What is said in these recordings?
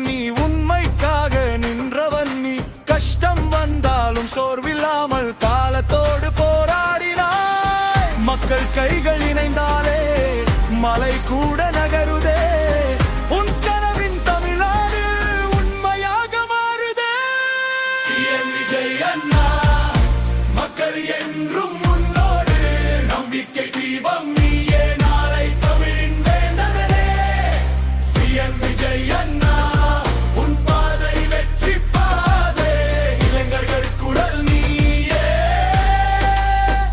நீ உண்மைக்காக நின்றவன் நீ கஷ்டம் வந்தாலும் சோர்வில்லாமல் காலத்தோடு போராடினாய் மக்கள் கைகள் இணைந்தாலே மலை கூட நகருதே உன் கனவின் தமிழ்நாடு உண்மையாக மாறுதே சிஎம் விஜய் அண்ணா மக்கள் என்றும் முன்னோடு நம்பிக்கை தீபம் நீயே நாளை தமிழின் வேந்தனே சிஎம் விஜய் அண்ணா உன் பாதை வெற்றி பாதை இளைஞர்கள் குரல் நீயே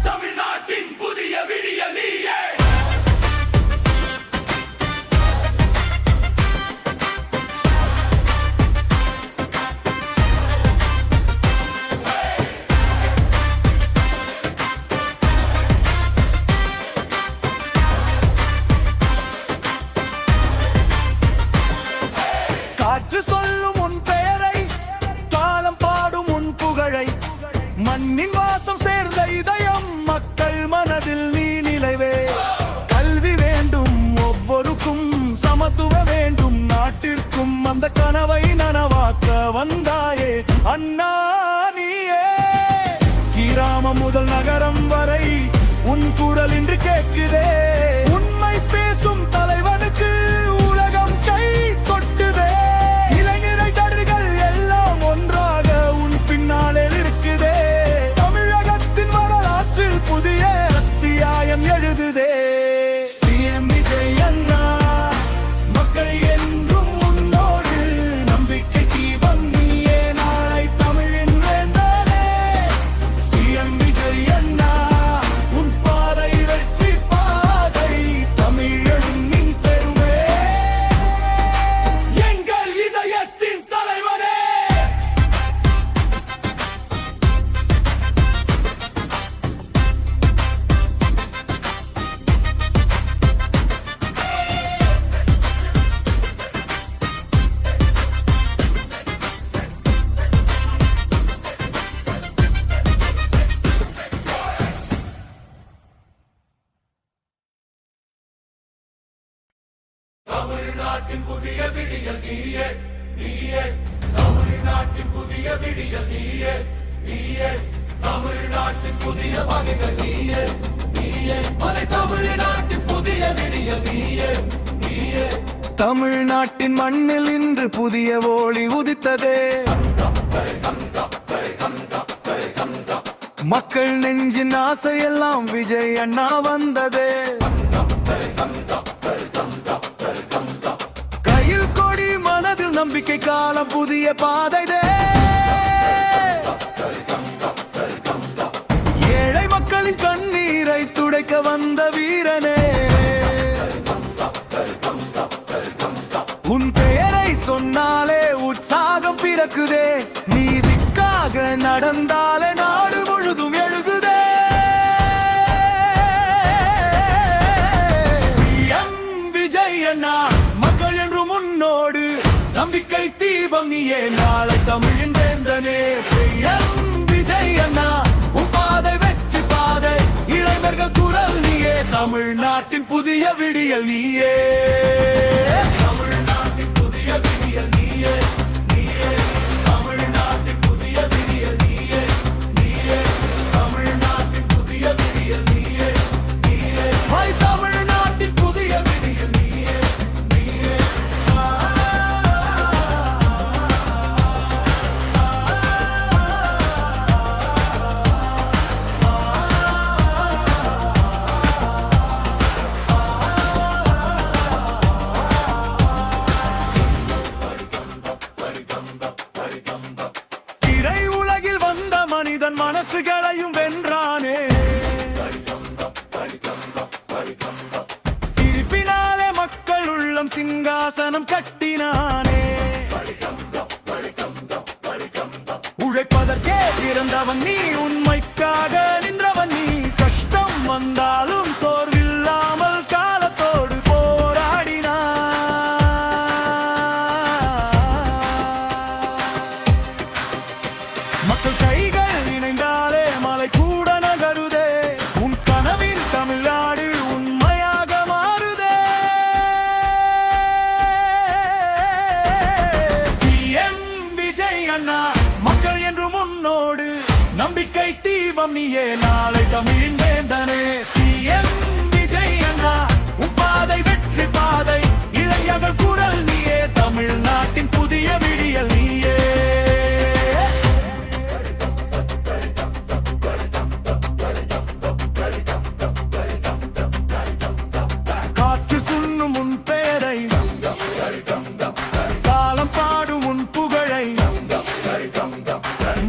தமிழ்நாட்டின் புதிய விடியல் நீயே காற்று சொல்லும் உன் பெயரை காலம் பாடும் உன் புகழை மண்ணின் வாசம் சேர்ந்த இதயம் மக்கள் மனதில் நீ நிலைவே கல்வி வேண்டும் ஒவ்வொருக்கும் சமத்துவ வேண்டும் நாட்டிற்கும் அந்த கனவை நனவாக்க வந்தாயே அண்ணா நீயே கிராமம் முதல் நகரம் வரை உன் குரல் இன்று கேட்குதே உண்மை பேசும் தலைவனுக்கு உலகம் கை கொட்டுதே இளைஞர்கள் எல்லாம் ஒன்றாக உன் பின்னாலே இருக்குதே தமிழகத்தின் வரலாற்றில் புதிய அத்தியாயம் எழுதுதே சிஎம் விஜய் அண்ணா மக்கள் என்றும் முன்னோடு நம்பிக்கை தீபம் நீயே நாளை தமிழின் வேந்தனே சிஎம் விஜய் அண்ணா உன் பாதை வெற்றி பாதை தமிழனின் பெருமை எங்கள் இதயத்தின் தலைவனே தமிழ்நாட்டின் புதிய விடியல் நீயே நீயே தமிழ்நாட்டின் புதிய விடியல் நீயே நீயே தமிழ்நாட்டின் புதிய வகைகள் நீயே நீயே மலை தமிழ்நாட்டின் புதிய விடியல் நீயே நீயே தமிழ்நாட்டின் மண்ணில் இன்று புதிய ஒளி உதித்ததே மக்கள் நெஞ்சின் ஆசையெல்லாம் விஜய் அண்ணா வந்ததே கையில் கொடி மனதில் நம்பிக்கை காலம் புதிய பாதைதே ஏழை மக்களின் கண்ணீரை துடைக்க வந்த வீரனே உன் பெயரை சொன்னாலே உற்சாகம் பிறக்குதே நீதிக்காக நடந்தாலே நாடு முழுதும் எழுகுதே சிஎம் விஜய் அண்ணா மக்கள் என்று முன்னோடு நம்பிக்கை தீபம் நீயே நாளை தமிழின் வேந்தனே சிஎம் விஜய் அண்ணா உன் பாதை வெற்றி பாதை இளைஞர்கள் குரல் நீயே தமிழ்நாட்டின் புதிய விடியல் நீயே தமிழ்நாட்டின் புதிய விடியல் நீயே நீயே தமிழ்நாட்டின் புதிய விடியல் நீயே நீயே தமிழ்நாட்டின் புதிய விடியல் நீயே நீயே தமிழ்நாட்டின் புதிய விடியல் நீயே நீயே திரை உலகில் வந்த மனிதன் மனசுகளையும் வென்றானே சிரிப்பினாலே மக்கள் உள்ளம் சிங்காசனம் கட்டினானே உழைப்பதற்கே பிறந்தவன் நீ உண்மைக்காக நின்றவன் நீ கஷ்டம் வந்தாலும் சோர்வில்லாமல் காலத்தோடு மக்கள் கைகள் இணைந்தாலே மலை கூட நகருதே உன் கனவின் தமிழ்நாடு உண்மையாக மாறுதே அண்ணா மக்கள் என்று முன்னோடு நம்பிக்கை தீபம் நீயே நாளை தமிழின் வேந்தனே சிஎம் விஜய் அண்ணா உன் பாதை வெற்றி பாதை இளைஞர்கள் குரல் நீயே தமிழ்நாட்டின் புதிய விடியல் நீயே காற்று சுண்ணும் உன் பெயரை காலம் பாடும் உன் புகழை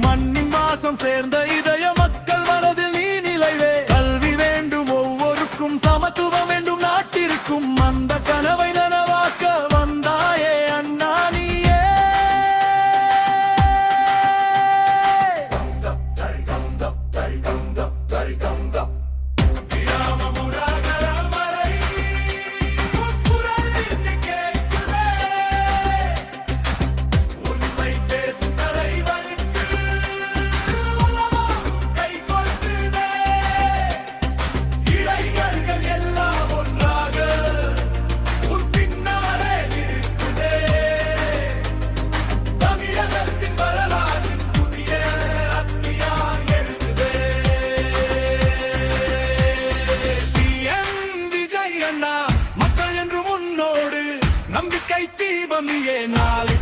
மண்ணின் மாசம் சேர்ந்த இதய மக்கள் மனதில் நீ நிலைவே கல்வி வேண்டும் ஒவ்வொருக்கும் சமத்துவம் வேண்டும் நாட்டிற்கும் அந்த கனவை நனவாக்க வந்தாயே அண்ணா நீயே மக்கள் என்று முன்னோடு நம்பிக்கை தீபம் நீயே நாளை